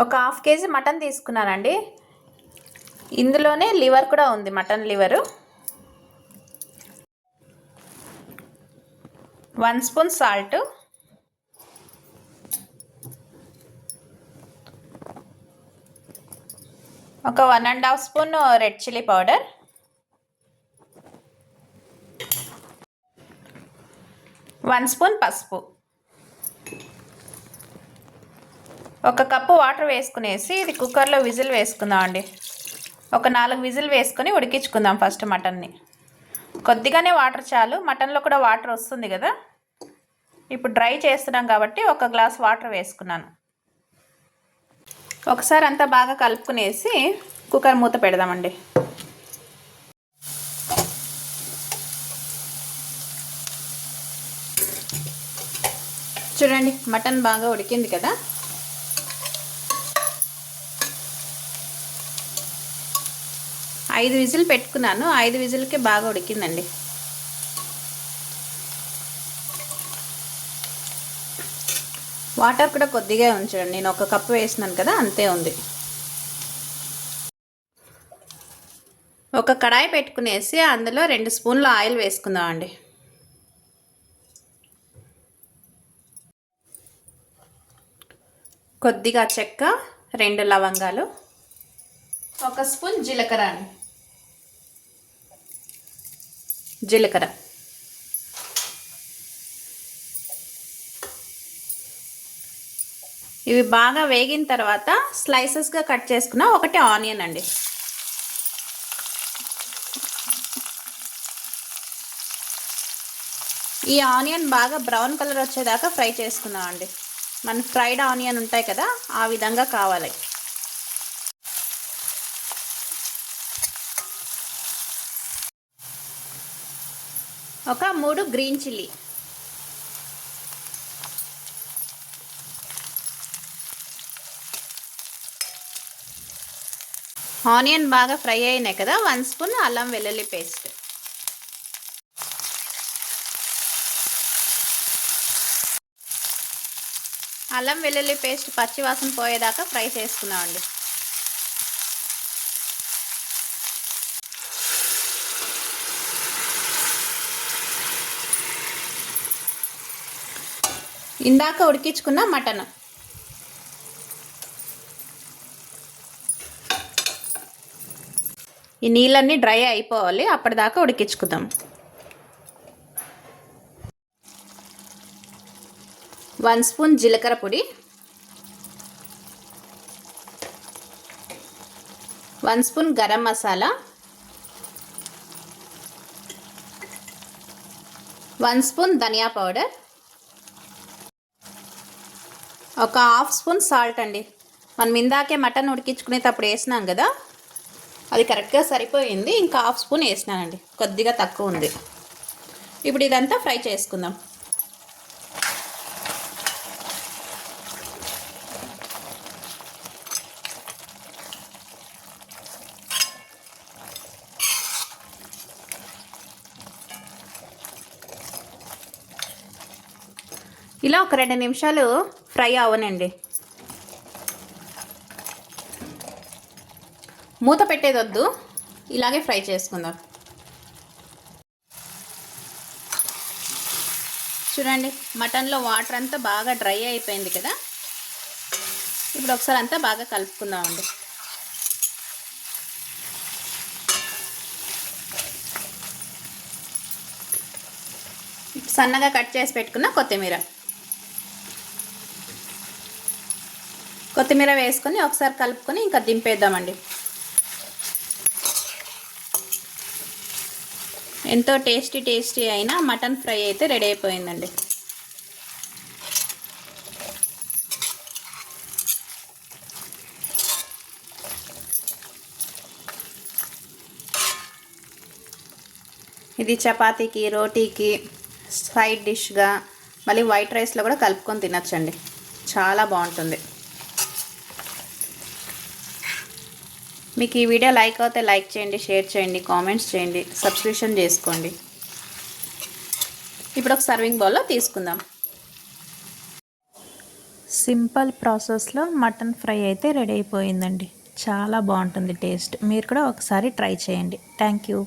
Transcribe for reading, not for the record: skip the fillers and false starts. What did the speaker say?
ఒక half KG mutton తీసుకున్నానండి. ఇందులోనే లివర్ కూడా ఉంది, మటన్ లివరు. 1 స్పూన్ సాల్ట్, ఒక 1½ spoon red chilli powder, 1 spoon పసుపు, ఒక కప్పు వాటర్ వేసుకునేసి ఇది కుక్కర్లో విజిల్ వేసుకుందామండి. ఒక 4 విజిల్ వేసుకొని ఉడికించుకుందాం ఫస్ట్ మటన్ని. కొద్దిగానే వాటర్ చాలు, మటన్లో కూడా వాటర్ వస్తుంది కదా. ఇప్పుడు డ్రై చేస్తున్నాం కాబట్టి 1 గ్లాస్ వాటర్ వేసుకున్నాను. ఒకసారి అంతా బాగా కలుపుకునేసి కుక్కర్ మూత పెడదామండి. చూడండి మటన్ బాగా ఉడికింది కదా. ఐదు విజిల్ పెట్టుకున్నాను, 5 విజిల్కి బాగా ఉడికిందండి. వాటర్ కూడా కొద్దిగా ఉంచండి, నేను 1 కప్పు వేసినాను కదా, అంతే ఉంది. ఒక కడాయి పెట్టుకునేసి అందులో 2 స్పూన్ల ఆయిల్ వేసుకుందామండి. కొద్దిగా చెక్క, 2 లవంగాలు, 1 స్పూన్ జీలకర్ర అండి. జీలకర్ర ఇవి బాగా వేగిన తర్వాత స్లైసెస్గా కట్ చేసుకున్న 1 ఆనియన్ అండి. ఈ ఆనియన్ బాగా బ్రౌన్ కలర్ వచ్చేదాకా ఫ్రై చేసుకున్నాం అండి. మన ఫ్రైడ్ ఆనియన్ ఉంటాయి కదా, ఆ విధంగా కావాలి. ఒక 3 గ్రీన్ చిల్లీ, ఆనియన్ బాగా ఫ్రై అయినాయి కదా, 1 స్పూన్ అల్లం వెల్లుల్లి పేస్ట్, అల్లం వెల్లుల్లి పేస్ట్ పచ్చివాసన పోయేదాకా ఫ్రై చేసుకున్నామండి. ఇందాక ఉడికించుకున్న మటన్, ఈ నీళ్ళన్నీ డ్రై అయిపోవాలి, అప్పటిదాకా ఉడికించుకుందాం. 1 స్పూన్ జీలకర్ర పొడి, 1 స్పూన్ గరం మసాలా, 1 స్పూన్ ధనియా పౌడర్, ఒక హాఫ్ స్పూన్ సాల్ట్ అండి. మనం ఇందాకే మటన్ ఉడికించుకునేటప్పుడు వేసినాం కదా, అది కరెక్ట్గా సరిపోయింది. ఇంకా హాఫ్ స్పూన్ వేసినానండి, కొద్దిగా తక్కువ ఉంది. ఇప్పుడు ఇదంతా ఫ్రై చేసుకుందాం. ఇలా ఒక 2 నిమిషాలు ఫ్రై అవనండి. మూత పెట్టేది వద్దు, ఇలాగే ఫ్రై చేసుకుందాం. చూడండి మటన్లో వాటర్ అంతా బాగా డ్రై అయిపోయింది కదా. ఇప్పుడు ఒకసారి అంతా బాగా కలుపుకుందామండి. సన్నగా కట్ చేసి పెట్టుకున్న కొత్తిమీర వేసుకొని ఒకసారి కలుపుకొని ఇంకా దింపేద్దామండి. ఎంతో టేస్టీ అయిన మటన్ ఫ్రై అయితే రెడీ అయిపోయిందండి. ఇది చపాతీకి, రోటీకి సైడ్ డిష్గా, మళ్ళీ వైట్ రైస్లో కూడా కలుపుకొని తినచ్చండి, చాలా బాగుంటుంది. మీకు ఈ వీడియో లైక్ అవుతే లైక్ చేయండి, షేర్ చేయండి, కామెంట్స్ చేయండి, సబ్స్క్రిప్షన్ చేసుకోండి. ఇప్పుడు ఒక సర్వింగ్ బౌల్లో తీసుకుందాం. సింపుల్ ప్రాసెస్లో మటన్ ఫ్రై అయితే రెడీ అయిపోయిందండి. చాలా బాగుంటుంది టేస్ట్. మీరు కూడా ఒకసారి ట్రై చేయండి. Thank you.